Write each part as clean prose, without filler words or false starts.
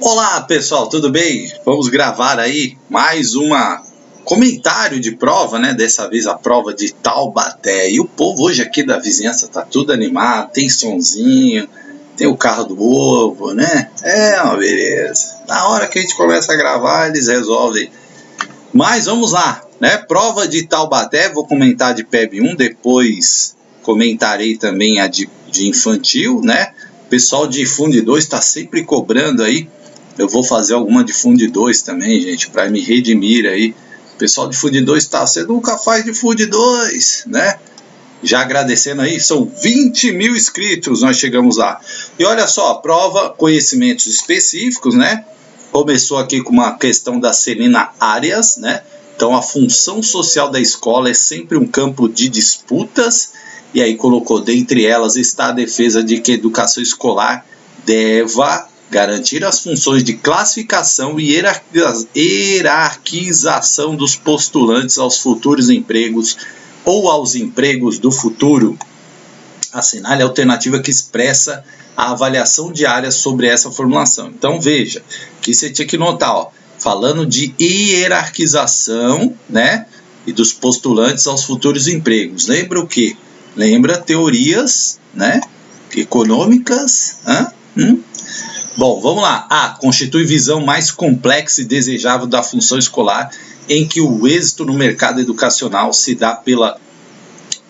Olá pessoal, tudo bem? Vamos gravar aí mais comentário de prova, né? Dessa vez a prova de Taubaté. E o povo hoje aqui da vizinhança tá tudo animado, tem sonzinho, tem o carro do ovo, né? É uma beleza. Na hora que a gente começa a gravar, eles resolvem. Mas vamos lá, né? Prova de Taubaté, vou comentar de PEB 1, depois comentarei também a de infantil, né? O pessoal de Fundo 2 está sempre cobrando aí. Eu vou fazer alguma de Fundo 2 também, gente, para me redimir aí. O pessoal de Fundo 2 tá, você nunca faz de Fundo 2, né? Já agradecendo aí, são 20 mil inscritos, nós chegamos lá. E olha só, prova, conhecimentos específicos, né? Começou aqui com uma questão da Celina Arias, né? Então a função social da escola é sempre um campo de disputas. E aí colocou, dentre elas está a defesa de que a educação escolar deva garantir as funções de classificação e hierarquização dos postulantes aos futuros empregos ou aos empregos do futuro. Assinale a alternativa que expressa a avaliação diária sobre essa formulação. Então veja, que você tinha que notar, ó, falando de hierarquização, né, e dos postulantes aos futuros empregos. Lembra o quê? Lembra teorias, né, econômicas, Bom, vamos lá. A. Constitui visão mais complexa e desejável da função escolar, em que o êxito no mercado educacional se dá pela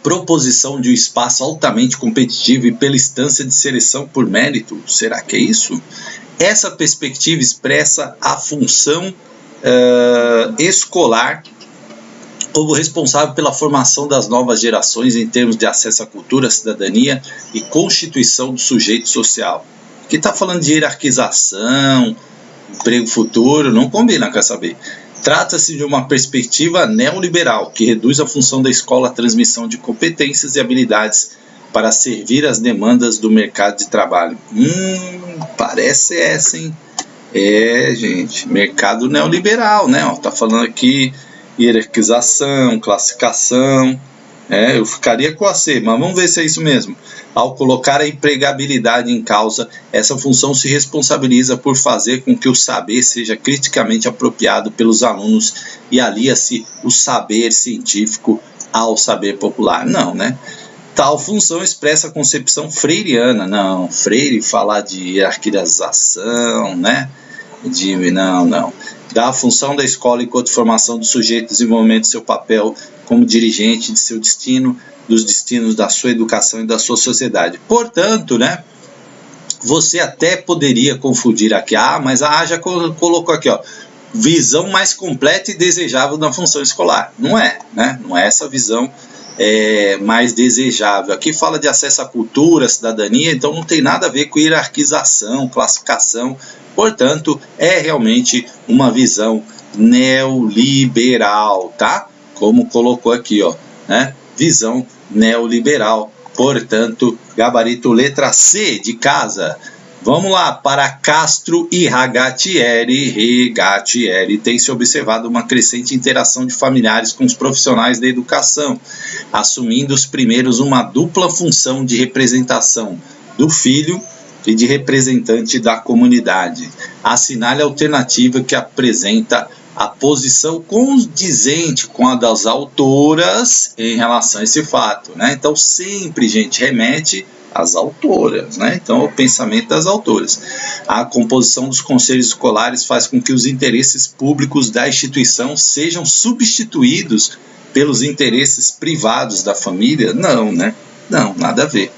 proposição de um espaço altamente competitivo e pela instância de seleção por mérito. Será que é isso? Essa perspectiva expressa a função escolar como responsável pela formação das novas gerações em termos de acesso à cultura, à cidadania e constituição do sujeito social. Que está falando de hierarquização, emprego futuro, não combina com essa B. Trata-se de uma perspectiva neoliberal, que reduz a função da escola à transmissão de competências e habilidades para servir às demandas do mercado de trabalho. Parece essa, hein? É, gente, mercado neoliberal, né? Tá falando aqui hierarquização, classificação. Eu ficaria com a C, mas vamos ver se é isso mesmo. Ao colocar a empregabilidade em causa, essa função se responsabiliza por fazer com que o saber seja criticamente apropriado pelos alunos e alia-se o saber científico ao saber popular. Não, né? Tal função expressa a concepção freiriana. Não, Freire falar de hierarquização, né? Não. Da função da escola enquanto formação do sujeito, desenvolvimento de seu papel como dirigente de seu destino, dos destinos da sua educação e da sua sociedade. Portanto, né, você até poderia confundir aqui, mas a A já colocou aqui, ó, visão mais completa e desejável da função escolar. Não é, né? Não é essa visão mais desejável. Aqui fala de acesso à cultura, à cidadania, então não tem nada a ver com hierarquização, classificação. Portanto, é realmente uma visão neoliberal, tá? Como colocou aqui, ó, né? Visão neoliberal. Portanto, gabarito letra C de casa. Vamos lá, para Castro e Regatieri, tem se observado uma crescente interação de familiares com os profissionais da educação, assumindo os primeiros uma dupla função de representação do filho e de representante da comunidade. Assinale a alternativa que apresenta a posição condizente com a das autoras em relação a esse fato, né? Então sempre, gente, remete às autoras, né? Então o pensamento das autoras. A composição dos conselhos escolares faz com que os interesses públicos da instituição sejam substituídos pelos interesses privados da família? Não, né? Não, nada a ver.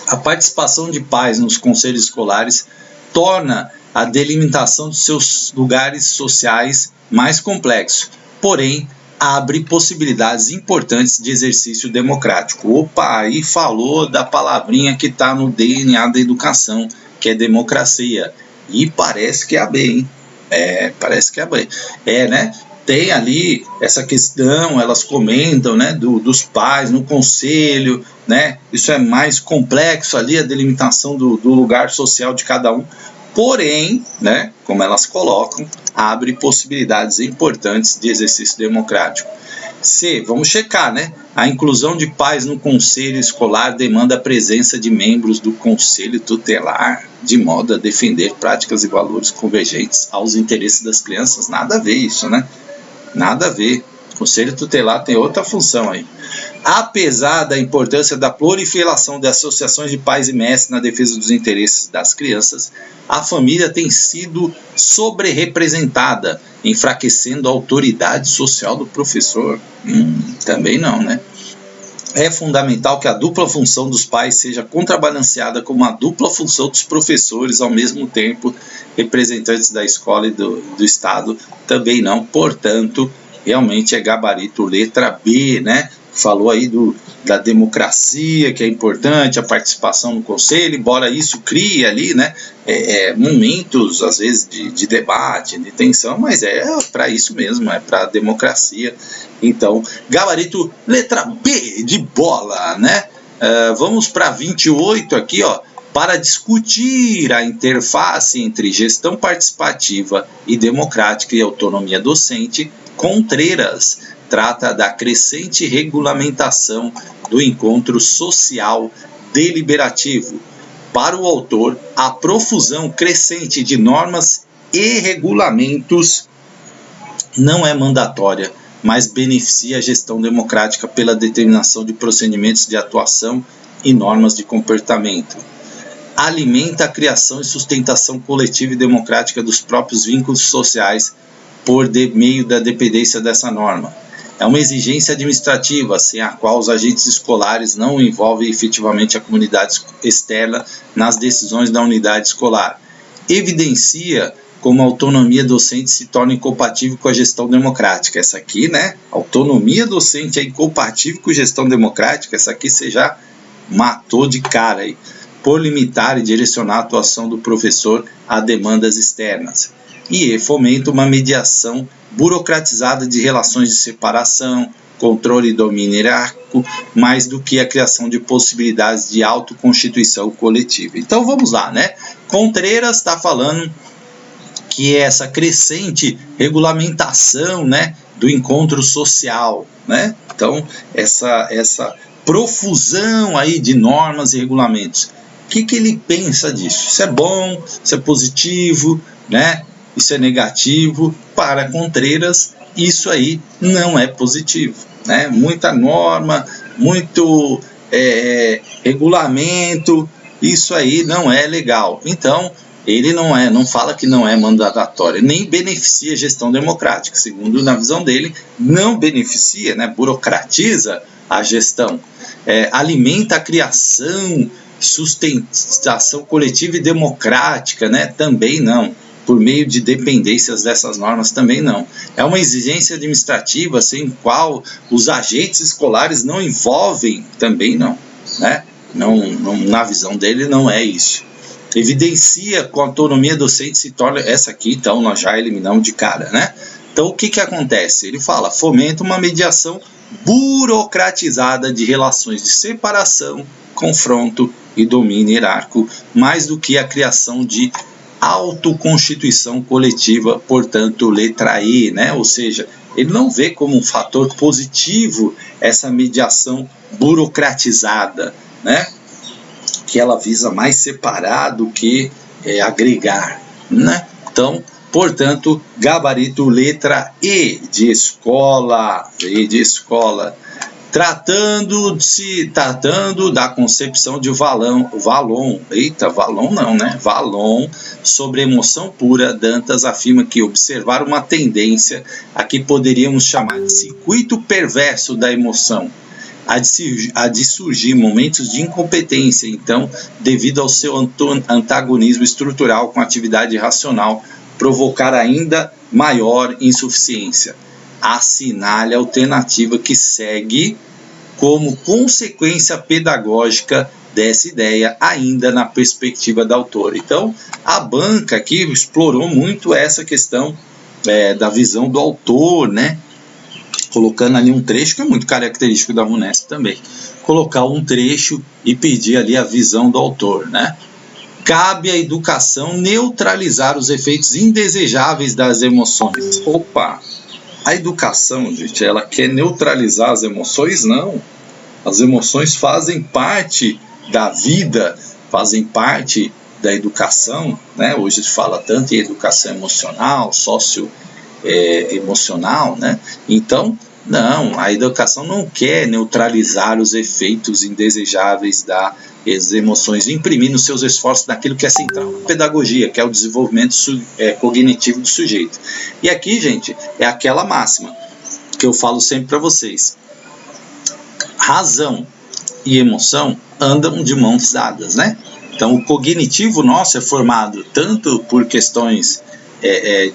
A participação de pais nos conselhos escolares torna a delimitação dos seus lugares sociais mais complexo, porém abre possibilidades importantes de exercício democrático. Opa, aí falou da palavrinha que está no DNA da educação, que é democracia. E parece que é a B, hein? Parece que é a B. Né? Tem ali essa questão, elas comentam, né, dos pais no conselho, né? Isso é mais complexo ali, a delimitação do lugar social de cada um. Porém, né, como elas colocam, abre possibilidades importantes de exercício democrático. C, vamos checar, né? A inclusão de pais no conselho escolar demanda a presença de membros do conselho tutelar, de modo a defender práticas e valores convergentes aos interesses das crianças. Nada a ver isso, né? Nada a ver. O conselho tutelar tem outra função aí. Apesar da importância da proliferação de associações de pais e mestres na defesa dos interesses das crianças, a família tem sido sobre-representada, enfraquecendo a autoridade social do professor. Também não, né? É fundamental que a dupla função dos pais seja contrabalanceada com uma dupla função dos professores, ao mesmo tempo, representantes da escola e do Estado, também não. Portanto, realmente é gabarito letra B, né? Falou aí da democracia, que é importante, a participação no conselho, embora isso crie ali, né, momentos, às vezes, de debate, de tensão, mas é para isso mesmo, é para a democracia. Então, gabarito letra B de bola, né? Vamos para 28 aqui, ó, para discutir a interface entre gestão participativa e democrática e autonomia docente. Contreras trata da crescente regulamentação do encontro social deliberativo. Para o autor, a profusão crescente de normas e regulamentos não é mandatória, mas beneficia a gestão democrática pela determinação de procedimentos de atuação e normas de comportamento. Alimenta a criação e sustentação coletiva e democrática dos próprios vínculos sociais por meio da dependência dessa norma. É uma exigência administrativa, sem a qual os agentes escolares não envolvem efetivamente a comunidade externa nas decisões da unidade escolar. Evidencia como a autonomia docente se torna incompatível com a gestão democrática. Essa aqui, né? Autonomia docente é incompatível com a gestão democrática. Essa aqui você já matou de cara aí. Por limitar e direcionar a atuação do professor a demandas externas. E fomenta uma mediação burocratizada de relações de separação, controle e domínio hierárquico, mais do que a criação de possibilidades de autoconstituição coletiva. Então vamos lá, né? Contreras está falando que é essa crescente regulamentação, né, do encontro social, né? Então essa profusão aí de normas e regulamentos. O que ele pensa disso? Isso é bom, isso é positivo, né? Isso é negativo. Para Contreras, isso aí não é positivo, né? Muita norma, muito regulamento, isso aí não é legal. Então, ele não fala que não é mandatório, nem beneficia a gestão democrática. Segundo, na visão dele, não beneficia, né? Burocratiza a gestão, alimenta a criação, sustentação coletiva e democrática, né? Também não. Por meio de dependências dessas normas, também não. É uma exigência administrativa sem qual os agentes escolares não envolvem, também não, né? Não, na visão dele não é isso. Evidencia com a autonomia docente se torna, essa aqui então nós já eliminamos de cara, né? Então o que acontece? Ele fala, fomenta uma mediação burocratizada de relações de separação, confronto e domínio hierárquico, mais do que a criação de autoconstituição coletiva, portanto, letra E, né? Ou seja, ele não vê como um fator positivo essa mediação burocratizada, né? Que ela visa mais separar do que agregar, né? Então, portanto, gabarito letra E de escola, tratando da concepção de Valon, sobre emoção pura. Dantas afirma que observar uma tendência a que poderíamos chamar de circuito perverso da emoção, há de surgir momentos de incompetência, então, devido ao seu antagonismo estrutural com a atividade racional, provocar ainda maior insuficiência. Assinale a alternativa que segue como consequência pedagógica dessa ideia, ainda na perspectiva da autora. Então, a banca aqui explorou muito essa questão da visão do autor, né? Colocando ali um trecho que é muito característico da Vunesp também. Colocar um trecho e pedir ali a visão do autor, né? Cabe à educação neutralizar os efeitos indesejáveis das emoções. Opa! A educação, gente, ela quer neutralizar as emoções? Não. As emoções fazem parte da vida, fazem parte da educação, né? Hoje se fala tanto em educação emocional, socioemocional, né? Então, não, a educação não quer neutralizar os efeitos indesejáveis das emoções, imprimindo seus esforços naquilo que é central na pedagogia, que é o desenvolvimento cognitivo do sujeito. E aqui, gente, é aquela máxima que eu falo sempre para vocês. Razão e emoção andam de mãos dadas, né? Então, o cognitivo nosso é formado tanto por questões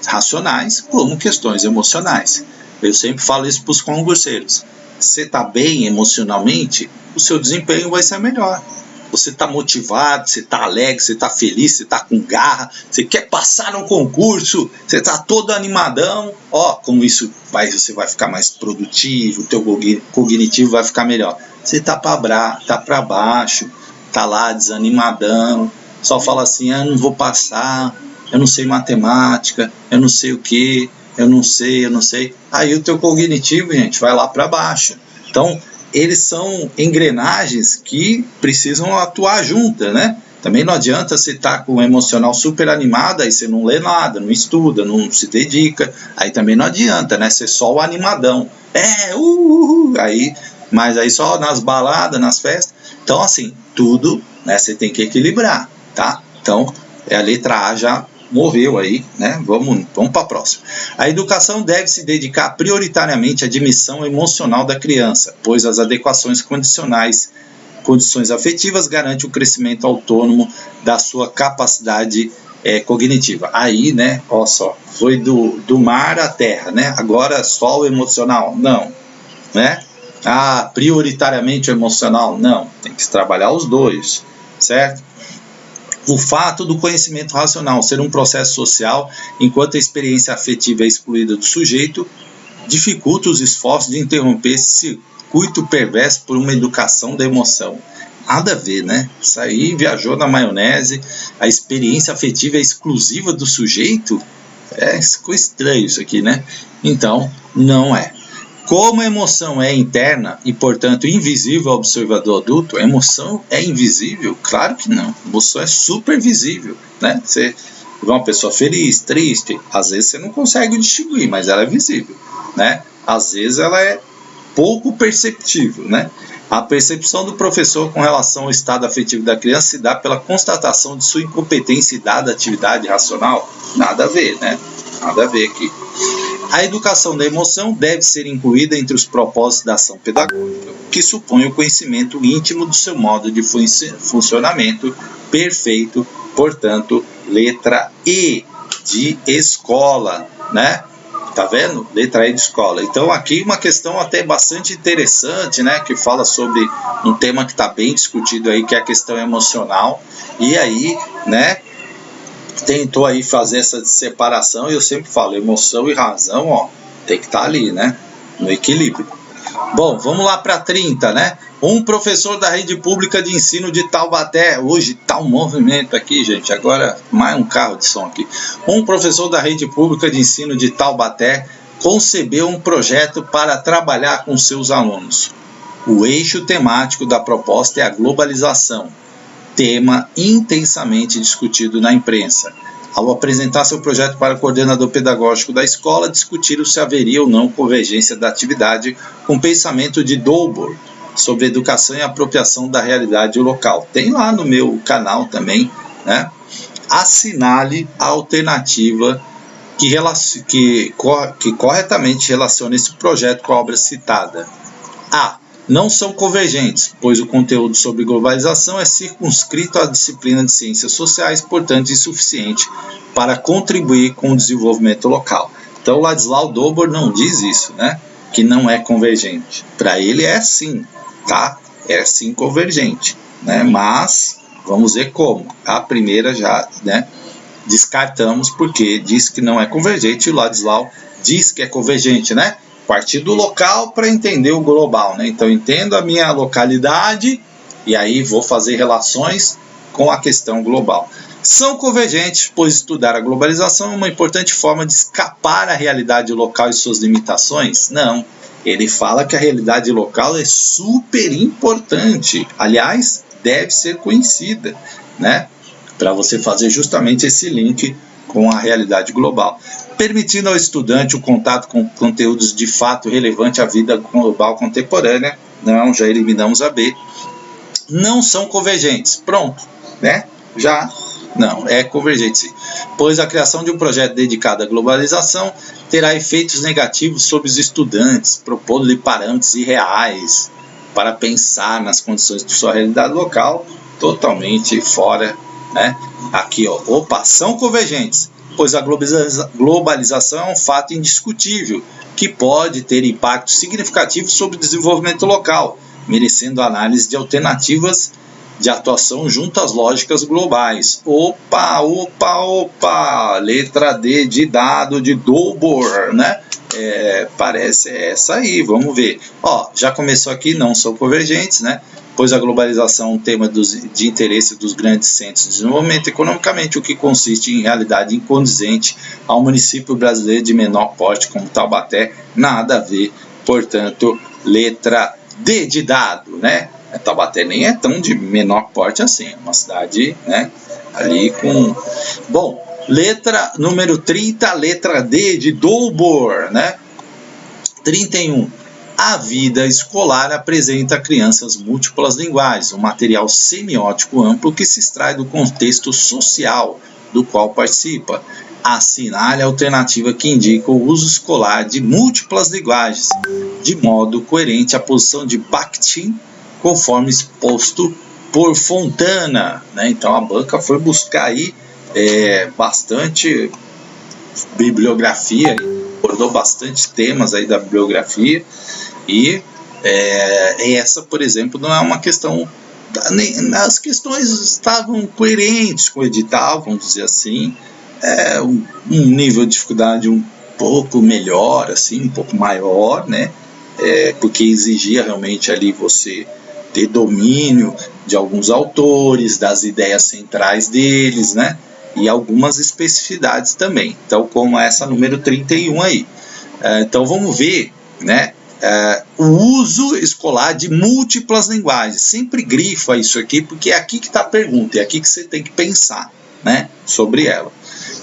racionais como questões emocionais. Eu sempre falo isso para os concurseiros. Você está bem emocionalmente, o seu desempenho vai ser melhor. Você está motivado, você está alegre, você está feliz, você está com garra, você quer passar no concurso, você está todo animadão. Como isso você vai ficar mais produtivo, o teu cognitivo vai ficar melhor. Você está para baixo, está lá desanimadão, só fala assim, eu não vou passar, eu não sei matemática, eu não sei o que, eu não sei. Aí o teu cognitivo, gente, vai lá para baixo. Então, eles são engrenagens que precisam atuar juntas, né? Também não adianta você estar com o emocional super animado, aí você não lê nada, não estuda, não se dedica, aí também não adianta, né? Você só o animadão. Mas aí só nas baladas, nas festas. Então, assim, tudo, né, você tem que equilibrar, tá? Então, a letra A já morreu aí, né? Vamos para a próxima. A educação deve se dedicar prioritariamente à admissão emocional da criança, pois as adequações condições afetivas garantem o crescimento autônomo da sua capacidade cognitiva. Aí, né? Olha só, foi do mar à terra, né? Agora só o emocional? Não, né? Prioritariamente o emocional? Não, tem que trabalhar os dois, certo? O fato do conhecimento racional ser um processo social, enquanto a experiência afetiva é excluída do sujeito, dificulta os esforços de interromper esse circuito perverso por uma educação da emoção. Nada a ver, né? Isso aí viajou na maionese, a experiência afetiva é exclusiva do sujeito? Ficou estranho isso aqui, né? Então, não é. Como a emoção é interna e, portanto, invisível ao observador adulto, a emoção é invisível? Claro que não. A emoção é super visível, né? Você vê uma pessoa feliz, triste, às vezes você não consegue distinguir, mas ela é visível, né? Às vezes ela é pouco perceptível, né? A percepção do professor com relação ao estado afetivo da criança se dá pela constatação de sua incompetência em dada atividade racional? Nada a ver, né? Nada a ver aqui. A educação da emoção deve ser incluída entre os propósitos da ação pedagógica, que supõe o conhecimento íntimo do seu modo de funcionamento perfeito, portanto, letra E, de escola, né? Tá vendo? Letra E de escola. Então, aqui uma questão até bastante interessante, né? Que fala sobre um tema que está bem discutido aí, que é a questão emocional. E aí, né? Tentou aí fazer essa separação, e eu sempre falo, emoção e razão, tem que estar ali, né? No equilíbrio. Bom, vamos lá para 30, né? Um professor da rede pública de ensino de Taubaté, hoje tá um movimento aqui, gente, agora mais um carro de som aqui. Um professor da rede pública de ensino de Taubaté concebeu um projeto para trabalhar com seus alunos. O eixo temático da proposta é a globalização, tema intensamente discutido na imprensa. Ao apresentar seu projeto para o coordenador pedagógico da escola, discutiram se haveria ou não convergência da atividade com o pensamento de Dobor sobre educação e apropriação da realidade local. Tem lá no meu canal também, né? Assinale a alternativa que corretamente relaciona esse projeto com a obra citada. A. Não são convergentes, pois o conteúdo sobre globalização é circunscrito à disciplina de ciências sociais, portanto insuficiente para contribuir com o desenvolvimento local. Então, Ladislau Dobor não diz isso, né? Que não é convergente. Para ele é sim, tá? É sim convergente, né? Mas vamos ver como. A primeira já, né, descartamos porque diz que não é convergente, e o Ladislau diz que é convergente, né? Partir do local para entender o global, né? Então, entendo a minha localidade e aí vou fazer relações com a questão global. São convergentes, pois estudar a globalização é uma importante forma de escapar à realidade local e suas limitações? Não. Ele fala que a realidade local é super importante. Aliás, deve ser conhecida, né? Para você fazer justamente esse link com a realidade global, permitindo ao estudante o contato com conteúdos de fato relevantes à vida global contemporânea. Não, já eliminamos a B. Não são convergentes. Pronto, né? Já não, é convergente sim. Pois a criação de um projeto dedicado à globalização terá efeitos negativos sobre os estudantes, propondo-lhe parâmetros irreais para pensar nas condições de sua realidade local, totalmente fora, né? Aqui, ó, são convergentes, pois a globalização é um fato indiscutível, que pode ter impacto significativo sobre o desenvolvimento local, merecendo análise de alternativas de atuação junto às lógicas globais. Letra D de dado de Dolbor, né? Parece essa aí, vamos ver. Ó, já começou aqui, não são convergentes, né? Pois a globalização é um tema de interesse dos grandes centros de desenvolvimento economicamente, o que consiste em realidade incondizente ao município brasileiro de menor porte como Taubaté, nada a ver, portanto, letra D de dado, né? Taubaté nem é tão de menor porte assim, é uma cidade, né, ali com... Bom, letra número 30, letra D de Dolbor, né? 31. A vida escolar apresenta a crianças múltiplas linguagens, um material semiótico amplo que se extrai do contexto social do qual participa. Assinale a alternativa que indica o uso escolar de múltiplas linguagens, de modo coerente à posição de Bakhtin, conforme exposto por Fontana, né? Então a banca foi buscar aí bastante bibliografia, abordou bastante temas aí da bibliografia, e essa, por exemplo, não é uma questão, as questões estavam coerentes com o edital, vamos dizer assim, um nível de dificuldade um pouco melhor, assim, um pouco maior, né? Porque exigia realmente ali você ter domínio de alguns autores, das ideias centrais deles, né? E algumas especificidades também. Então, como essa número 31 aí. Então, vamos ver, né? O uso escolar de múltiplas linguagens. Sempre grifa isso aqui, porque é aqui que está a pergunta, é aqui que você tem que pensar, né, sobre ela.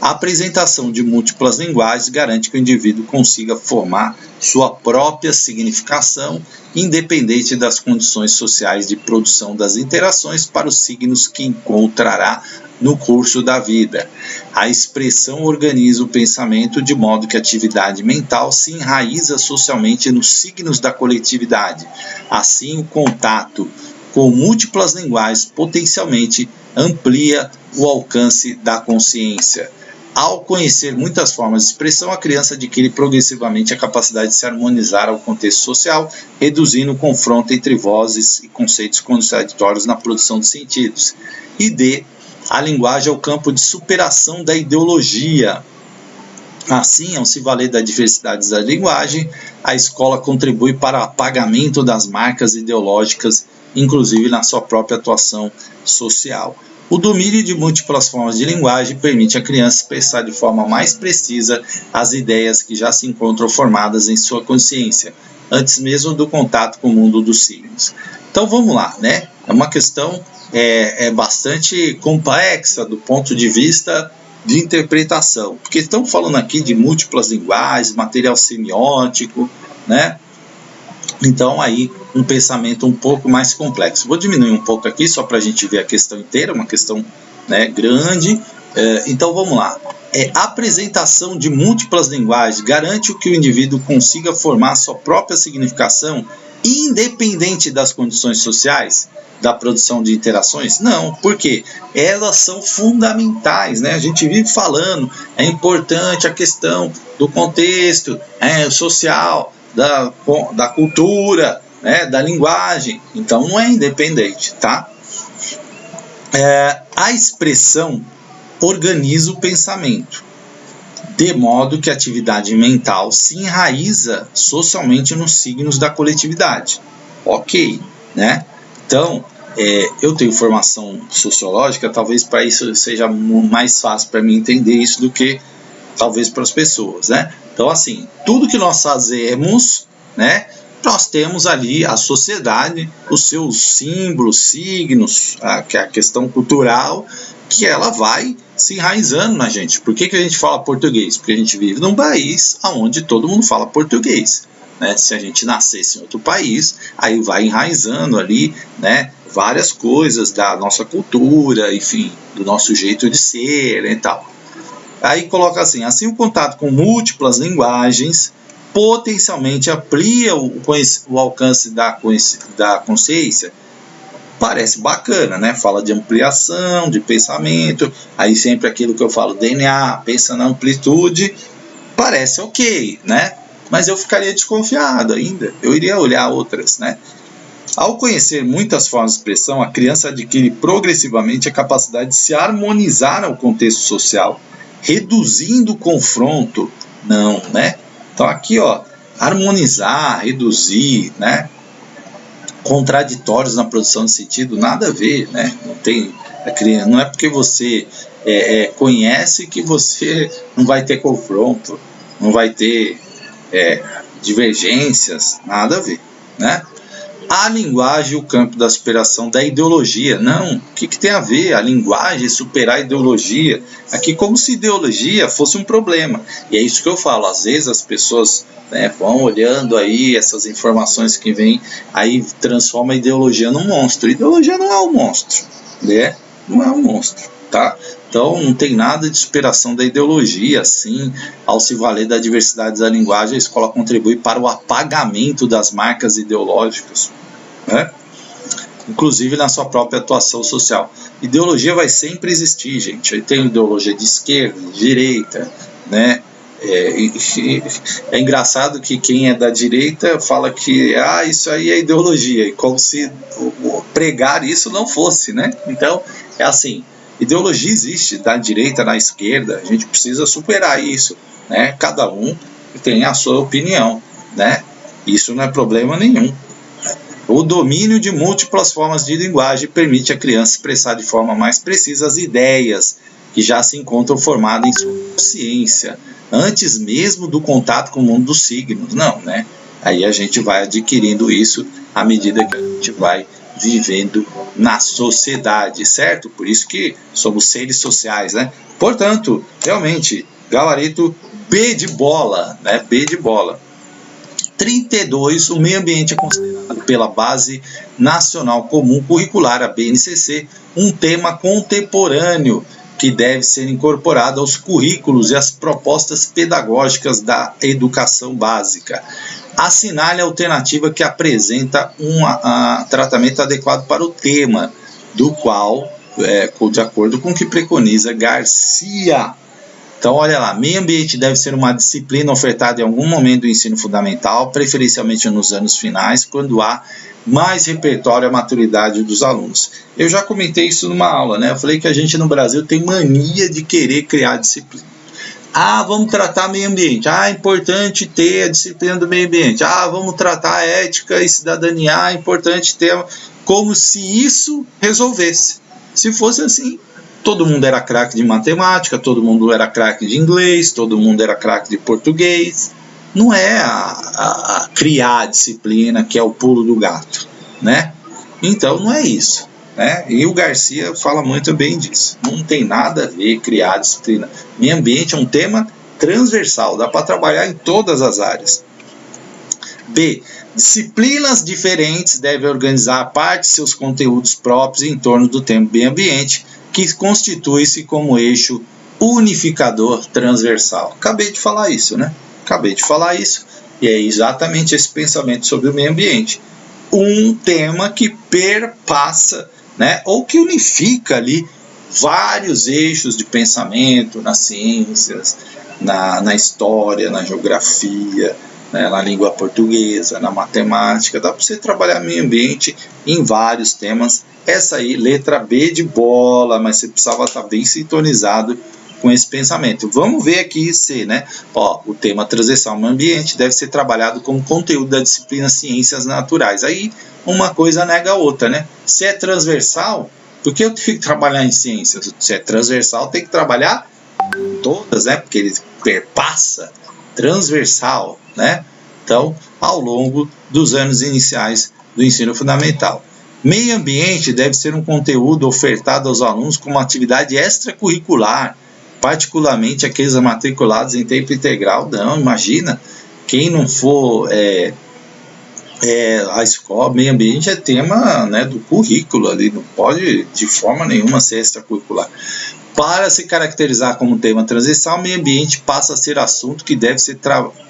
A apresentação de múltiplas linguagens garante que o indivíduo consiga formar sua própria significação, independente das condições sociais de produção das interações para os signos que encontrará no curso da vida. A expressão organiza o pensamento de modo que a atividade mental se enraiza socialmente nos signos da coletividade. Assim, o contato com múltiplas linguagens potencialmente amplia o alcance da consciência. Ao conhecer muitas formas de expressão, a criança adquire progressivamente a capacidade de se harmonizar ao contexto social, reduzindo o confronto entre vozes e conceitos contraditórios na produção de sentidos. E D. A linguagem é o campo de superação da ideologia. Assim, ao se valer da diversidade da linguagem, a escola contribui para o apagamento das marcas ideológicas, inclusive na sua própria atuação social. O domínio de múltiplas formas de linguagem permite à criança expressar de forma mais precisa as ideias que já se encontram formadas em sua consciência, antes mesmo do contato com o mundo dos signos. Então vamos lá, né? É uma questão bastante complexa do ponto de vista de interpretação, porque estão falando aqui de múltiplas linguagens, material semiótico, né? Então aí um pensamento um pouco mais complexo. Vou diminuir um pouco aqui só para a gente ver a questão inteira, uma questão, né, grande. Então vamos lá. A apresentação de múltiplas linguagens garante que o indivíduo consiga formar sua própria significação independente das condições sociais da produção de interações? Não, porque elas são fundamentais, né? A gente vive falando, é importante a questão do contexto social, da cultura, né, da linguagem. Então não é independente, tá? A expressão organiza o pensamento, de modo que a atividade mental se enraiza socialmente nos signos da coletividade. Ok, né? Então, eu tenho formação sociológica, talvez para isso seja mais fácil para mim entender isso do que talvez para as pessoas, né? Então, assim, tudo que nós fazemos, né, nós temos ali a sociedade, os seus símbolos, signos, a questão cultural, que ela vai se enraizando na gente. Por que a gente fala português? Porque a gente vive num país onde todo mundo fala português, né? Se a gente nascesse em outro país, aí vai enraizando ali, né, várias coisas da nossa cultura, enfim, do nosso jeito de ser e tal. Aí coloca assim o contato com múltiplas linguagens potencialmente amplia o alcance da consciência. Parece bacana, né? Fala de ampliação, de pensamento, aí sempre aquilo que eu falo, DNA, pensa na amplitude, parece ok, né? Mas eu ficaria desconfiado ainda, eu iria olhar outras, né? Ao conhecer muitas formas de expressão, a criança adquire progressivamente a capacidade de se harmonizar ao contexto social, reduzindo o confronto, não, né? Então aqui, ó, harmonizar, reduzir, né? Contraditórios na produção de sentido, nada a ver, né? Não é porque você conhece que você não vai ter confronto, não vai ter divergências, nada a ver, né? A linguagem e o campo da superação da ideologia. Não, o que tem a ver a linguagem superar a ideologia? Aqui como se ideologia fosse um problema. E é isso que eu falo, às vezes as pessoas, né, vão olhando aí essas informações que vêm, aí transforma a ideologia num monstro. Ideologia não é um monstro, né? Não é um monstro, tá? Então não tem nada de superação da ideologia, assim, ao se valer da diversidade da linguagem, a escola contribui para o apagamento das marcas ideológicas, né? Inclusive na sua própria atuação social. Ideologia vai sempre existir, gente. Aí tem ideologia de esquerda, de direita, né? É engraçado que quem é da direita fala que isso aí é ideologia, e como se pregar isso não fosse, né? Então, é assim, ideologia existe da direita, na esquerda, a gente precisa superar isso, né? Cada um tem a sua opinião, né? Isso não é problema nenhum. O domínio de múltiplas formas de linguagem permite à criança expressar de forma mais precisa as ideias que já se encontram formadas em sua consciência, antes mesmo do contato com o mundo dos signos. Não, né? Aí a gente vai adquirindo isso à medida que a gente vai vivendo na sociedade, certo? Por isso que somos seres sociais, né? Portanto, realmente, gabarito B de bola, né? B de bola. 32, o meio ambiente é considerado pela Base Nacional Comum Curricular, a BNCC, um tema contemporâneo que deve ser incorporado aos currículos e às propostas pedagógicas da educação básica. Assinale a alternativa que apresenta um tratamento adequado para o tema, do qual, de acordo com o que preconiza Garcia. Então, olha lá, meio ambiente deve ser uma disciplina ofertada em algum momento do ensino fundamental, preferencialmente nos anos finais, quando há mais repertório à maturidade dos alunos. Eu já comentei isso numa aula, né? Eu falei que a gente no Brasil tem mania de querer criar disciplina. Vamos tratar meio ambiente. É importante ter a disciplina do meio ambiente. Vamos tratar ética e cidadania. É importante ter... Como se isso resolvesse. Se fosse assim, todo mundo era craque de matemática, todo mundo era craque de inglês, todo mundo era craque de português. Não é a criar a disciplina que é o pulo do gato, né? Então não é isso, né? E o Garcia fala muito bem disso. Não tem nada a ver criar a disciplina. Meio ambiente é um tema transversal, dá para trabalhar em todas as áreas. B. Disciplinas diferentes devem organizar parte de seus conteúdos próprios em torno do tema meio ambiente, que constitui-se como eixo unificador transversal. Acabei de falar isso, né? E é exatamente esse pensamento sobre o meio ambiente. Um tema que perpassa, né? Ou que unifica ali vários eixos de pensamento nas ciências, na história, na geografia, né? Na língua portuguesa, na matemática. Dá para você trabalhar meio ambiente em vários temas. Essa aí, letra B de bola, mas você precisava estar bem sintonizado com esse pensamento. Vamos ver aqui C, né? Ó, o tema transversal meio ambiente deve ser trabalhado como conteúdo da disciplina Ciências Naturais. Aí uma coisa nega a outra, né? Se é transversal, por que eu tenho que trabalhar em ciências? Se é transversal, tem que trabalhar em todas, né? Porque ele perpassa, transversal, né? Então, ao longo dos anos iniciais do ensino fundamental. Meio ambiente deve ser um conteúdo ofertado aos alunos como atividade extracurricular, particularmente aqueles matriculados em tempo integral. Não, imagina, quem não for a escola, meio ambiente é tema, né, do currículo ali, não pode de forma nenhuma ser extracurricular. Para se caracterizar como tema transversal, meio ambiente passa a ser assunto que deve se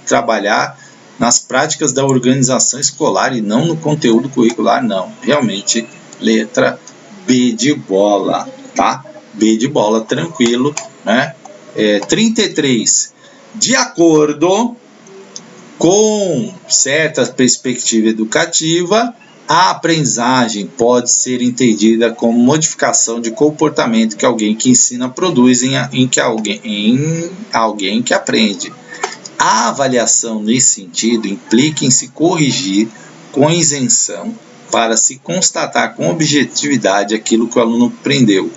trabalhar nas práticas da organização escolar e não no conteúdo curricular, não. Realmente, letra B de bola, tá? B de bola, tranquilo, né? 33. De acordo com certa perspectiva educativa, a aprendizagem pode ser entendida como modificação de comportamento que alguém que ensina produz em alguém que aprende. A avaliação nesse sentido implica em se corrigir com isenção para se constatar com objetividade aquilo que o aluno aprendeu.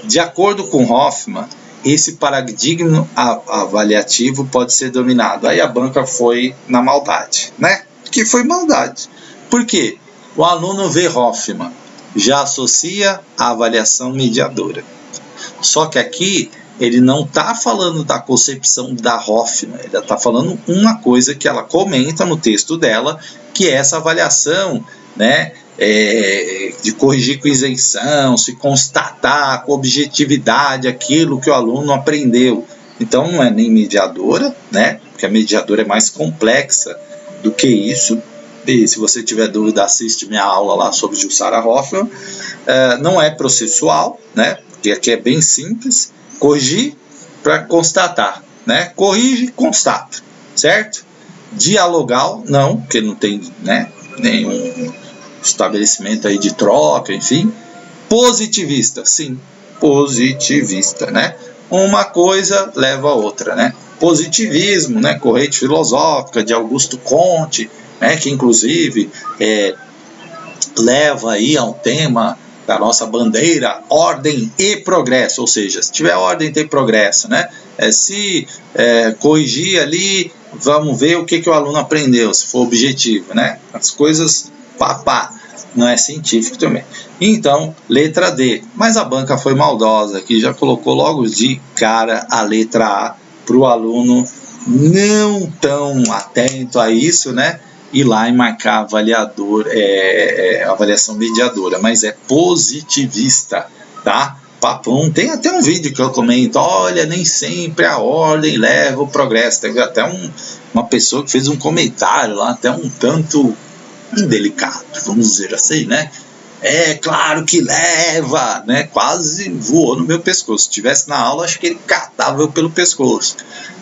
De acordo com Hoffman, esse paradigma avaliativo pode ser dominado. Aí a banca foi na maldade, né? Que foi maldade. Por quê? O aluno vê Hoffman, já associa a avaliação mediadora. Só que aqui ele não está falando da concepção da Hoffman, ele está falando uma coisa que ela comenta no texto dela, que é essa avaliação, né, de corrigir com isenção, se constatar com objetividade aquilo que o aluno aprendeu. Então não é nem mediadora, né, porque a mediadora é mais complexa do que isso. E se você tiver dúvida, assiste minha aula lá sobre Jussara Hoffman. Não é processual, né, porque aqui é bem simples. Corrigir para constatar, né? Corrige, constata, certo? Dialogal, não, porque não tem, né, nenhum estabelecimento aí de troca, enfim. Positivista, sim, positivista, né? Uma coisa leva a outra, né? Positivismo, né? Corrente filosófica de Augusto Comte, né? Que inclusive leva aí ao tema da nossa bandeira, ordem e progresso, ou seja, se tiver ordem tem progresso, né? Se corrigir ali, vamos ver o que o aluno aprendeu, se for objetivo, né? As coisas não é científico também. Então, letra D, mas a banca foi maldosa, que já colocou logo de cara a letra A para o aluno não tão atento a isso, né? Ir lá e marcar avaliação mediadora, mas é positivista, tá? Papum, tem até um vídeo que eu comento, olha, nem sempre a ordem leva o progresso. Teve até uma pessoa que fez um comentário lá, até um tanto indelicado, vamos dizer assim, né? É claro que leva, né? Quase voou no meu pescoço. Se estivesse na aula, acho que ele catava eu pelo pescoço.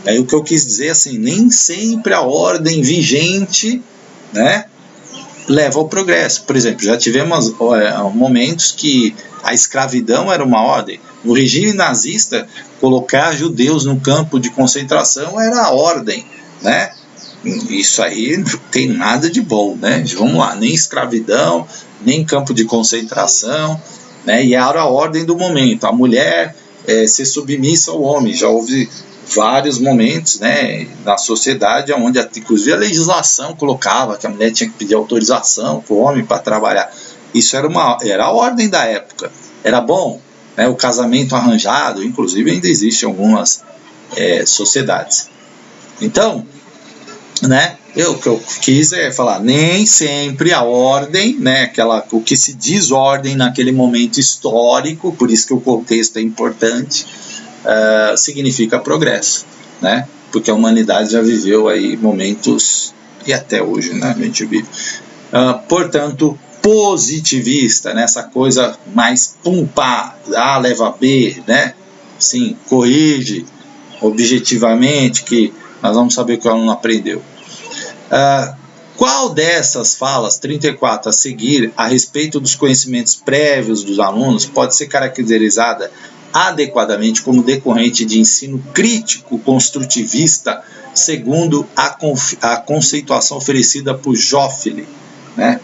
Aí o que eu quis dizer assim, nem sempre a ordem vigente, né, leva ao progresso. Por exemplo, já tivemos momentos que a escravidão era uma ordem. No regime nazista, colocar judeus no campo de concentração era a ordem, né? Isso aí não tem nada de bom, né? Vamos lá, nem escravidão, nem campo de concentração, né? E era a ordem do momento. A mulher ser submissa ao homem. Já houve vários momentos, né, na sociedade onde inclusive a legislação colocava que a mulher tinha que pedir autorização para o homem para trabalhar. Isso era a ordem da época. Era bom, né, o casamento arranjado, inclusive ainda existe em algumas sociedades. Então, né, o que eu quis falar, nem sempre a ordem, né, o que se diz ordem naquele momento histórico, por isso que o contexto é importante, significa progresso, né? Porque a humanidade já viveu aí momentos, e até hoje, né, a gente vive. Portanto, positivista, né? Essa coisa mais A leva B, né? Sim, corrige objetivamente, que nós vamos saber que o aluno aprendeu. Qual dessas falas, 34 a seguir, a respeito dos conhecimentos prévios dos alunos, pode ser caracterizada adequadamente como decorrente de ensino crítico construtivista, segundo a conceituação oferecida por Joffre, né?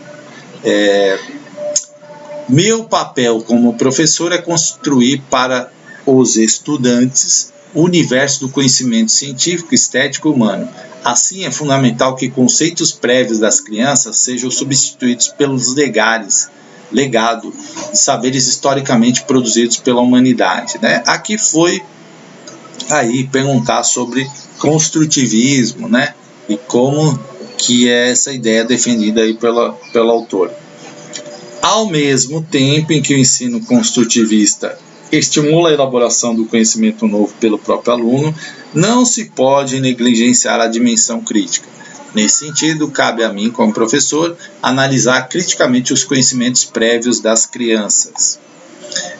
Meu papel como professor é construir para os estudantes o universo do conhecimento científico, estético e humano. Assim, é fundamental que conceitos prévios das crianças sejam substituídos pelos legado de saberes historicamente produzidos pela humanidade, né? Aqui foi aí perguntar sobre construtivismo, né? E como que é essa ideia defendida aí pela autora. Ao mesmo tempo em que o ensino construtivista estimula a elaboração do conhecimento novo pelo próprio aluno, não se pode negligenciar a dimensão crítica. Nesse sentido, cabe a mim, como professor, analisar criticamente os conhecimentos prévios das crianças.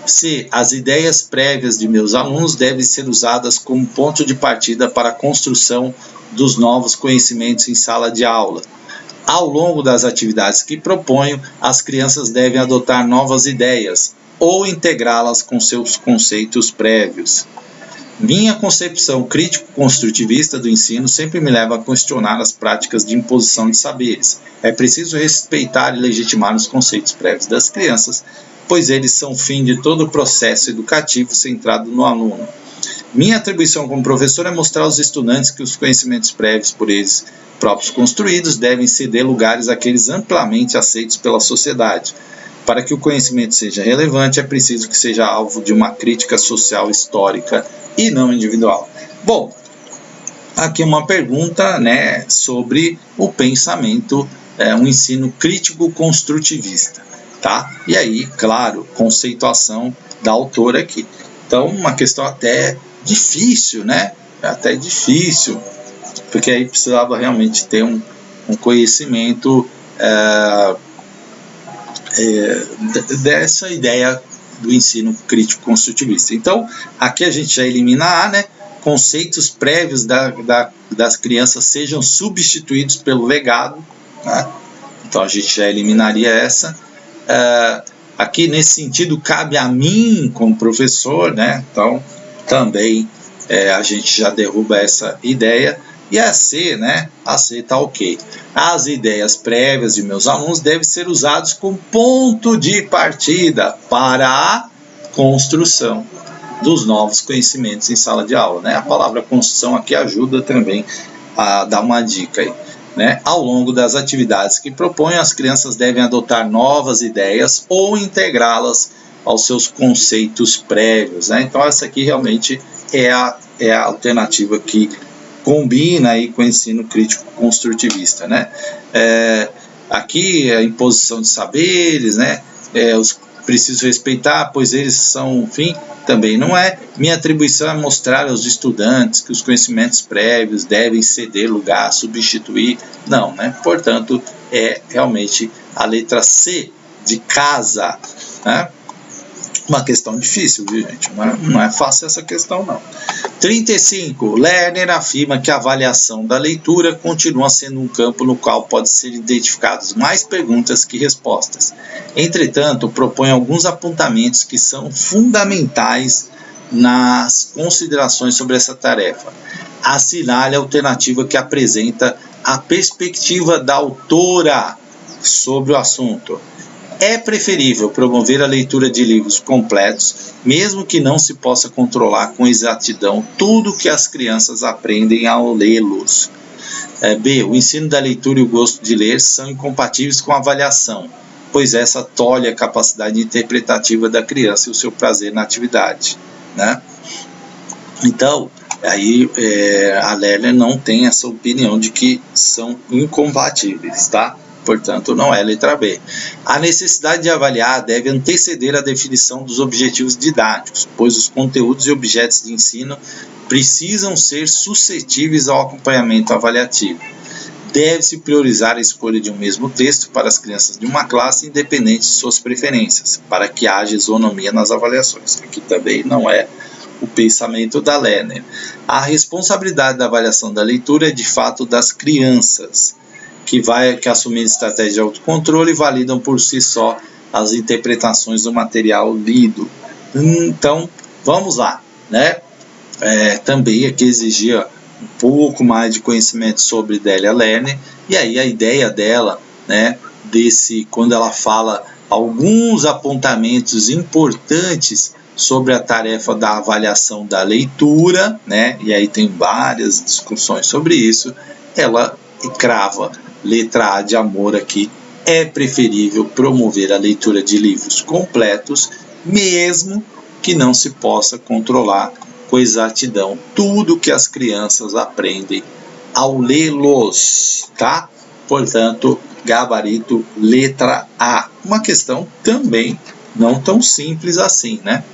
C. As ideias prévias de meus alunos devem ser usadas como ponto de partida para a construção dos novos conhecimentos em sala de aula. Ao longo das atividades que proponho, as crianças devem adotar novas ideias ou integrá-las com seus conceitos prévios. Minha concepção crítico-construtivista do ensino sempre me leva a questionar as práticas de imposição de saberes. É preciso respeitar e legitimar os conceitos prévios das crianças, pois eles são o fim de todo o processo educativo centrado no aluno. Minha atribuição como professor é mostrar aos estudantes que os conhecimentos prévios por eles próprios construídos devem ceder lugares àqueles amplamente aceitos pela sociedade. Para que o conhecimento seja relevante, é preciso que seja alvo de uma crítica social histórica e não individual. Bom, aqui uma pergunta, né, sobre o pensamento, um ensino crítico construtivista, tá? E aí, claro, conceituação da autora aqui. Então, uma questão até difícil, né? Até difícil, porque aí precisava realmente ter um conhecimento dessa ideia do ensino crítico construtivista. Então, aqui a gente já elimina A, né? Conceitos prévios das crianças sejam substituídos pelo legado, né? Então a gente já eliminaria essa. Aqui nesse sentido cabe a mim como professor, né? Então também a gente já derruba essa ideia. E a C, né? A C está ok. As ideias prévias de meus alunos devem ser usadas como ponto de partida para a construção dos novos conhecimentos em sala de aula, né? A palavra construção aqui ajuda também a dar uma dica aí, né? Ao longo das atividades que proponho, as crianças devem adotar novas ideias ou integrá-las aos seus conceitos prévios, né? Então essa aqui realmente é a alternativa que combina aí com o ensino crítico construtivista, né? Aqui a imposição de saberes, né? Os preciso respeitar, pois eles são, enfim, também não é. Minha atribuição é mostrar aos estudantes que os conhecimentos prévios devem ceder lugar, substituir, não, né? Portanto, é realmente a letra C de casa, né? Uma questão difícil, viu, gente? Não é fácil essa questão, não. 35. Lerner afirma que a avaliação da leitura continua sendo um campo no qual pode ser identificadas mais perguntas que respostas. Entretanto, propõe alguns apontamentos que são fundamentais nas considerações sobre essa tarefa. Assinale a alternativa que apresenta a perspectiva da autora sobre o assunto. É preferível promover a leitura de livros completos, mesmo que não se possa controlar com exatidão tudo o que as crianças aprendem ao lê-los. B. O ensino da leitura e o gosto de ler são incompatíveis com a avaliação, pois essa tolhe a capacidade interpretativa da criança e o seu prazer na atividade, né? Então, aí a Lerner não tem essa opinião de que são incompatíveis, tá? Portanto, não é letra B. A necessidade de avaliar deve anteceder a definição dos objetivos didáticos, pois os conteúdos e objetos de ensino precisam ser suscetíveis ao acompanhamento avaliativo. Deve-se priorizar a escolha de um mesmo texto para as crianças de uma classe, independente de suas preferências, para que haja isonomia nas avaliações. Aqui também não é o pensamento da Lerner. A responsabilidade da avaliação da leitura é de fato das crianças, que assumem estratégia de autocontrole e validam por si só as interpretações do material lido. Então, vamos lá, né? Também aqui exigia um pouco mais de conhecimento sobre Delia Lerner, e aí a ideia dela, né, quando ela fala alguns apontamentos importantes sobre a tarefa da avaliação da leitura, né, e aí tem várias discussões sobre isso, ela crava, letra A de amor aqui, é preferível promover a leitura de livros completos, mesmo que não se possa controlar com exatidão tudo que as crianças aprendem ao lê-los, tá? Portanto, gabarito letra A. Uma questão também não tão simples assim, né?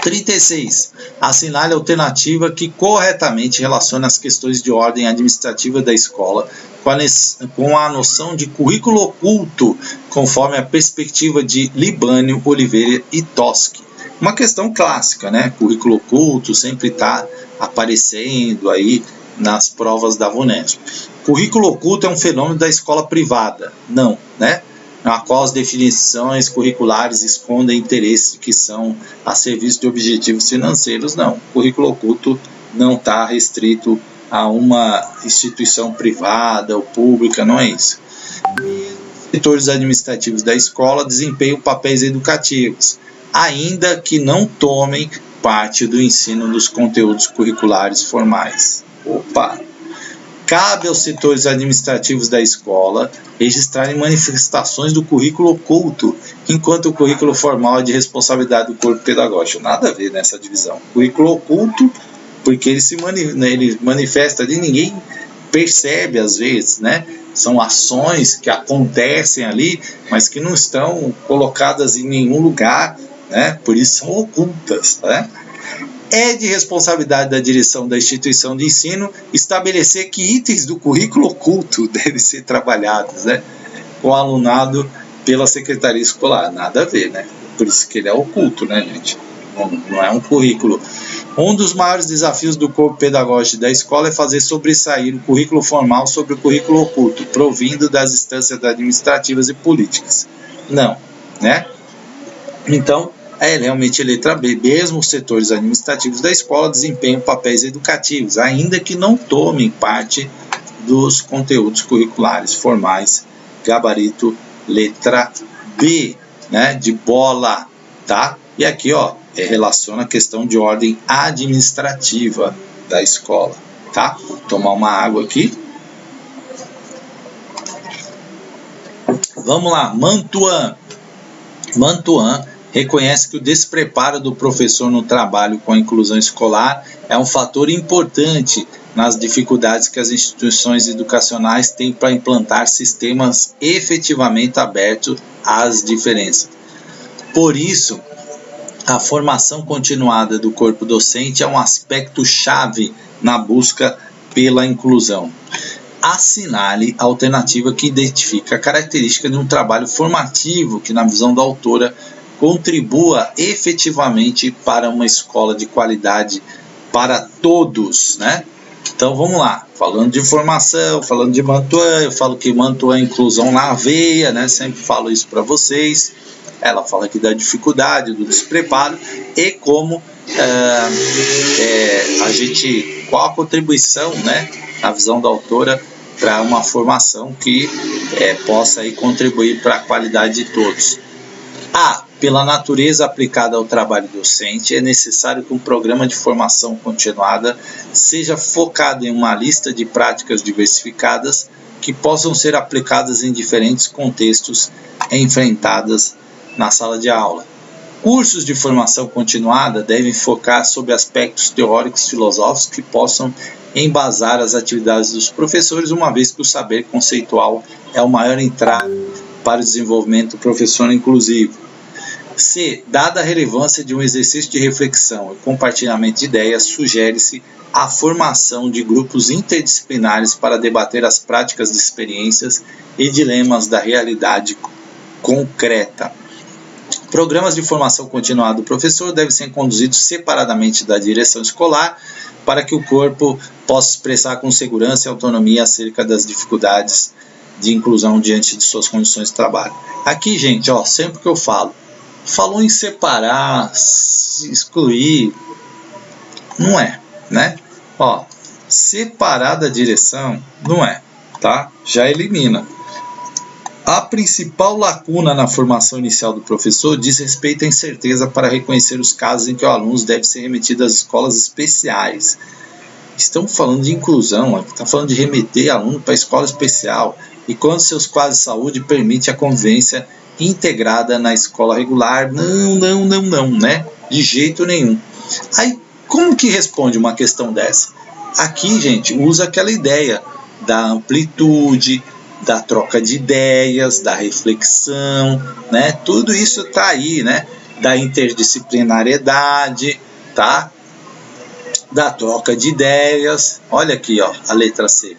36. Assinale a alternativa que corretamente relaciona as questões de ordem administrativa da escola com a noção de currículo oculto, conforme a perspectiva de Libânio, Oliveira e Toschi. Uma questão clássica, né? Currículo oculto sempre está aparecendo aí nas provas da VUNESP. Currículo oculto é um fenômeno da escola privada? Não, né? Na qual as definições curriculares escondem interesses que são a serviço de objetivos financeiros? Não. Currículo oculto não está restrito a uma instituição privada ou pública, não é isso. Os setores administrativos da escola desempenham papéis educativos, ainda que não tomem parte do ensino dos conteúdos curriculares formais. Opa! Cabe aos setores administrativos da escola registrarem manifestações do currículo oculto, enquanto o currículo formal é de responsabilidade do corpo pedagógico. Nada a ver nessa divisão. Currículo oculto, porque ele manifesta ali, ninguém percebe às vezes, né? São ações que acontecem ali, mas que não estão colocadas em nenhum lugar, né? Por isso são ocultas, né? É de responsabilidade da direção da instituição de ensino estabelecer que itens do currículo oculto devem ser trabalhados, né, com o alunado pela secretaria escolar. Nada a ver, né? Por isso que ele é oculto, né, gente? Não é um currículo. Um dos maiores desafios do corpo pedagógico da escola é fazer sobressair o currículo formal sobre o currículo oculto, provindo das instâncias administrativas e políticas. Não, né? Então, realmente a letra B. Mesmo os setores administrativos da escola desempenham papéis educativos, ainda que não tomem parte dos conteúdos curriculares formais. Gabarito letra B, né, de bola, tá? E aqui, ó, relaciona a questão de ordem administrativa da escola, tá? Vou tomar uma água aqui. Vamos lá, Mantuan reconhece que o despreparo do professor no trabalho com a inclusão escolar é um fator importante nas dificuldades que as instituições educacionais têm para implantar sistemas efetivamente abertos às diferenças. Por isso, a formação continuada do corpo docente é um aspecto chave na busca pela inclusão. Assinale a alternativa que identifica a característica de um trabalho formativo que, na visão da autora, contribua efetivamente para uma escola de qualidade para todos, né? Então vamos lá, falando de formação, falando de Mantuan, eu falo que Mantuan é inclusão na veia, né? Sempre falo isso para vocês. Ela fala aqui da dificuldade, do despreparo e como qual a contribuição, né, na visão da autora, para uma formação que possa aí contribuir para a qualidade de todos. Pela natureza aplicada ao trabalho docente, é necessário que um programa de formação continuada seja focado em uma lista de práticas diversificadas que possam ser aplicadas em diferentes contextos enfrentadas na sala de aula. Cursos de formação continuada devem focar sobre aspectos teóricos filosóficos que possam embasar as atividades dos professores, uma vez que o saber conceitual é o maior entrave para o desenvolvimento do professor inclusivo. C. Dada a relevância de um exercício de reflexão e compartilhamento de ideias, sugere-se a formação de grupos interdisciplinares para debater as práticas de experiências e dilemas da realidade concreta. Programas de formação continuada do professor devem ser conduzidos separadamente da direção escolar para que o corpo possa expressar com segurança e autonomia acerca das dificuldades de inclusão diante de suas condições de trabalho. Aqui, gente, ó, sempre que eu falo, falou em separar, excluir, não é, né? Ó, separar da direção, não é, tá? Já elimina. A principal lacuna na formação inicial do professor diz respeito à incerteza para reconhecer os casos em que o aluno deve ser remetido às escolas especiais. Estamos falando de inclusão, está falando de remeter aluno para a escola especial, e quando seus quadros de saúde permite a convivência integrada na escola regular, não, né? De jeito nenhum. Aí, como que responde uma questão dessa? Aqui, gente, usa aquela ideia da amplitude, da troca de ideias, da reflexão, né? Tudo isso está aí, né? Da interdisciplinariedade, tá? Da troca de ideias. Olha aqui, ó, a letra C,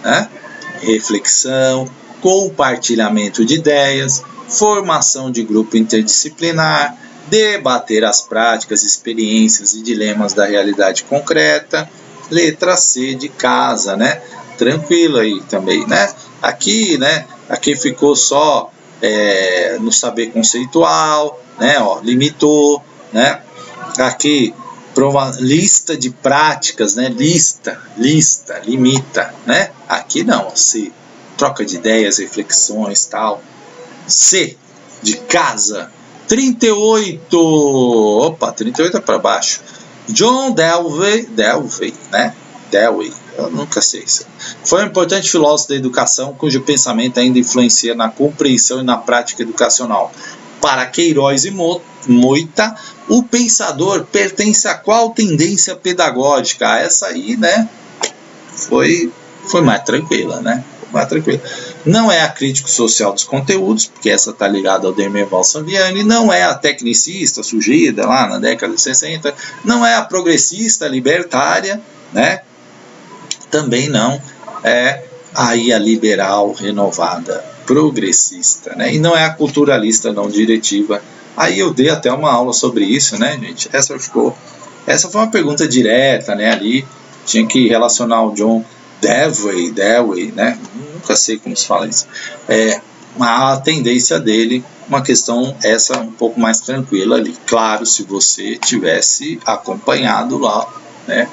né? Reflexão, compartilhamento de ideias, formação de grupo interdisciplinar, debater as práticas, experiências e dilemas da realidade concreta. Letra C de casa, né? Tranquilo aí também, né? Aqui, né? Aqui ficou só no saber conceitual, né? Ó, limitou, né? Aqui para uma lista de práticas, né? Lista, limita, né? Aqui não, C, troca de ideias, reflexões, tal. C de casa, 38, opa, 38 é para baixo. John Dewey, né? Dewey, eu nunca sei isso. Foi um importante filósofo da educação cujo pensamento ainda influencia na compreensão e na prática educacional. Para Queiroz e Moita, o pensador pertence a qual tendência pedagógica? Essa aí, né? Foi mais tranquila, né? Mais tranquila. Não é a crítico social dos conteúdos, porque essa está ligada ao Demerval Saviani, não é a tecnicista surgida lá na década de 60, não é a progressista libertária, né? Também não é aí a liberal renovada progressista, né? E não é a culturalista não diretiva. Aí eu dei até uma aula sobre isso, né, gente? Essa foi uma pergunta direta, né? Ali tinha que relacionar o John Dewey, né? Nunca sei como se fala isso. A tendência dele, uma questão essa um pouco mais tranquila ali. Claro, se você tivesse acompanhado lá, né?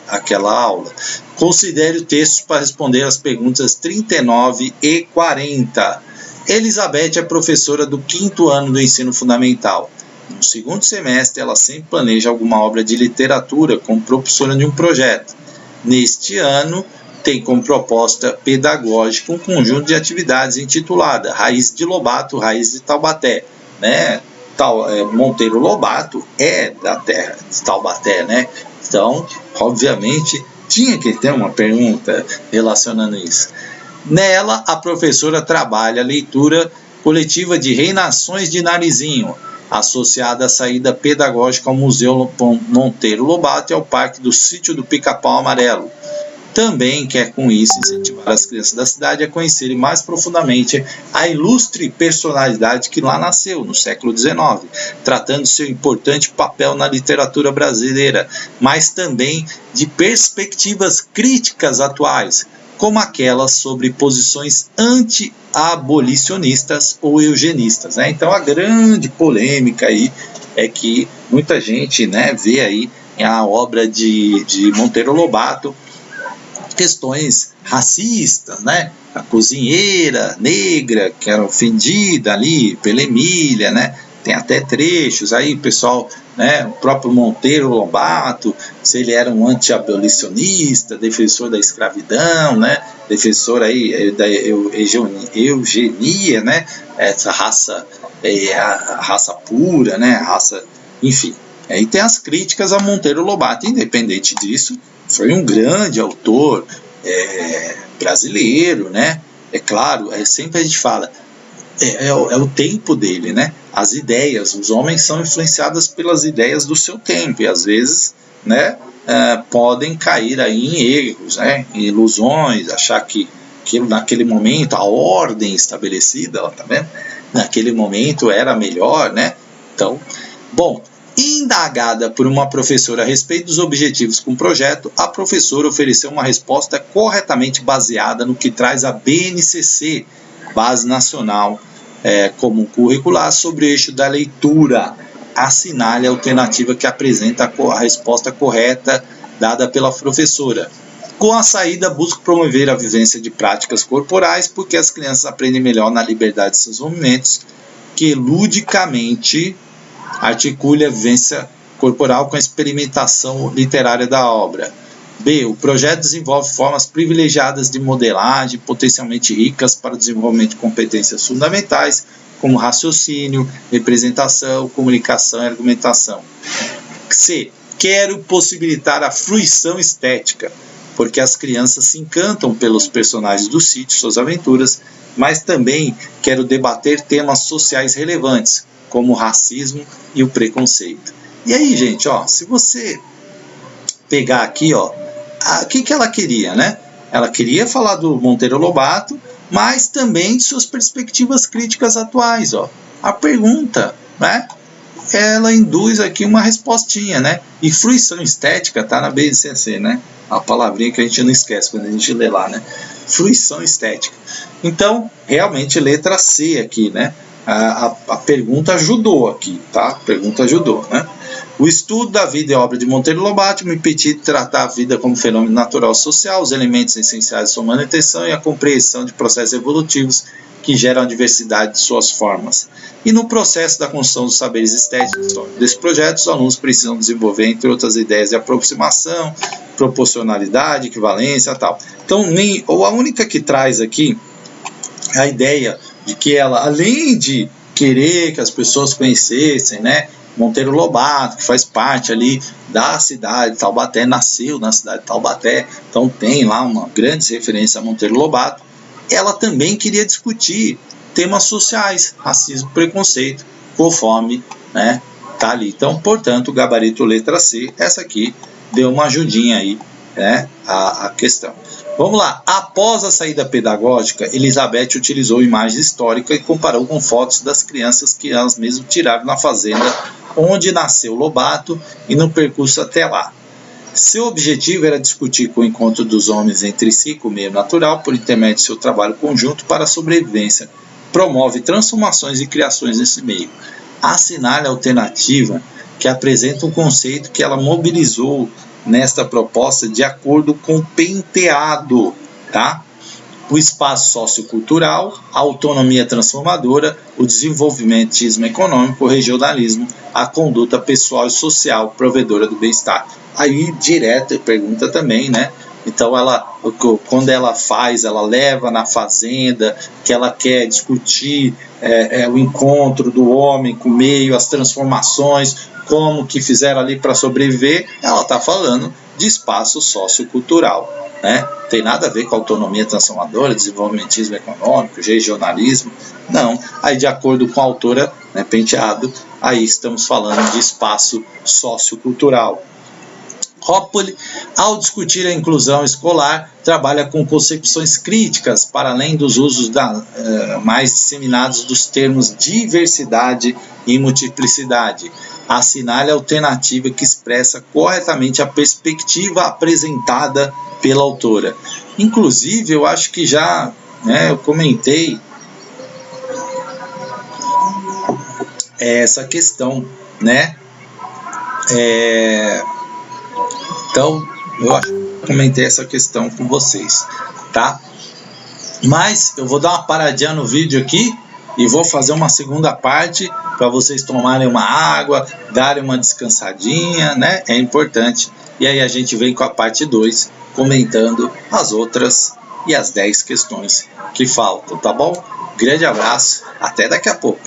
Aquela aula. Considere o texto para responder as perguntas 39 e 40. Elizabeth é professora do 5º ano do ensino fundamental. No 2º semestre, ela sempre planeja alguma obra de literatura como propulsora de um projeto. Neste ano, tem como proposta pedagógica um conjunto de atividades intitulada Raiz de Lobato, Raiz de Taubaté, né? Monteiro Lobato é da terra de Taubaté, né? Então, obviamente, tinha que ter uma pergunta relacionando isso. Nela, a professora trabalha a leitura coletiva de Reinações de Narizinho, associada à saída pedagógica ao Museu Monteiro Lobato e ao Parque do Sítio do Pica-Pau Amarelo. Também quer, com isso, incentivar as crianças da cidade a conhecerem mais profundamente a ilustre personalidade que lá nasceu, no século XIX, tratando seu importante papel na literatura brasileira, mas também de perspectivas críticas atuais, como aquelas sobre posições anti-abolicionistas ou eugenistas, né? Então, a grande polêmica aí é que muita gente, né, vê aí a obra de Monteiro Lobato questões racistas, né? A cozinheira negra que era ofendida ali pela Emília, né? Tem até trechos aí, pessoal, né? O próprio Monteiro Lobato, se ele era um anti-abolicionista, defensor da escravidão, né? Defensor aí da eugenia, né? Essa raça, a raça pura, né? A raça, enfim. Aí tem as críticas a Monteiro Lobato. Independente disso, foi um grande autor brasileiro, né? É claro, sempre a gente fala, é o tempo dele, né? As ideias, os homens são influenciados pelas ideias do seu tempo e às vezes, né, podem cair aí em erros, né, em ilusões, achar que naquele momento a ordem estabelecida, ó, tá vendo? Naquele momento era melhor, né? Então, bom, indagada por uma professora a respeito dos objetivos com o projeto, a professora ofereceu uma resposta corretamente baseada no que traz a BNCC, Base Nacional comum curricular sobre o eixo da leitura. Assinale a alternativa que apresenta a resposta correta dada pela professora. Com a saída, busco promover a vivência de práticas corporais, porque as crianças aprendem melhor na liberdade de seus movimentos, que ludicamente articule a vivência corporal com a experimentação literária da obra. B. O projeto desenvolve formas privilegiadas de modelagem, potencialmente ricas para o desenvolvimento de competências fundamentais, como raciocínio, representação, comunicação e argumentação. C. Quero possibilitar a fruição estética, porque as crianças se encantam pelos personagens do sítio, suas aventuras, mas também quero debater temas sociais relevantes, como o racismo e o preconceito. E aí, gente, se você pegar aqui, o que ela queria, né? Ela queria falar do Monteiro Lobato, mas também de suas perspectivas críticas atuais, A pergunta, né? Ela induz aqui uma respostinha, né? E fruição estética tá na BNCC, né? A palavrinha que a gente não esquece quando a gente lê lá, né? Fruição estética. Então, realmente, letra C aqui, né? A pergunta ajudou aqui, tá? A pergunta ajudou, né? O estudo da vida e obra de Monteiro Lobato me permite tratar a vida como fenômeno natural social, os elementos essenciais de sua manutenção e a compreensão de processos evolutivos que geram a diversidade de suas formas. E no processo da construção dos saberes estéticos desse projeto, os alunos precisam desenvolver, entre outras ideias de aproximação, proporcionalidade, equivalência e tal. Então, a única que traz aqui a ideia de que ela, além de querer que as pessoas conhecessem, né, Monteiro Lobato, que faz parte ali da cidade de Taubaté, nasceu na cidade de Taubaté, então tem lá uma grande referência a Monteiro Lobato, ela também queria discutir temas sociais, racismo, preconceito, conforme, né, tá ali. Então, portanto, o gabarito letra C, essa aqui deu uma ajudinha aí, né, a questão. Vamos lá. Após a saída pedagógica, Elizabeth utilizou imagens históricas e comparou com fotos das crianças que elas mesmas tiraram na fazenda onde nasceu Lobato e no percurso até lá. Seu objetivo era discutir com o encontro dos homens entre si com o meio natural por intermédio de seu trabalho conjunto para a sobrevivência. Promove transformações e criações nesse meio. Assinale a alternativa que apresenta um conceito que ela mobilizou nesta proposta de acordo com o penteado, tá? O espaço sociocultural, a autonomia transformadora, o desenvolvimentismo econômico, o regionalismo, a conduta pessoal e social provedora do bem-estar. Aí, direto, pergunta também, né? Então, quando ela leva na fazenda, que ela quer discutir o encontro do homem com o meio, as transformações, como que fizeram ali para sobreviver, ela está falando de espaço sociocultural, né? Tem nada a ver com autonomia transformadora, desenvolvimentismo econômico, regionalismo, não. Aí, de acordo com a autora, né, Penteado, aí estamos falando de espaço sociocultural. Hoppoli, ao discutir a inclusão escolar, trabalha com concepções críticas para além dos usos mais disseminados dos termos diversidade e multiplicidade. Assinale a alternativa que expressa corretamente a perspectiva apresentada pela autora. Inclusive, eu acho que já, né, eu comentei essa questão, né? Então, eu acho que eu comentei essa questão com vocês, tá? Mas eu vou dar uma paradinha no vídeo aqui e vou fazer uma segunda parte para vocês tomarem uma água, darem uma descansadinha, né? É importante. E aí a gente vem com a parte 2, comentando as outras e as 10 questões que faltam, tá bom? Grande abraço, até daqui a pouco.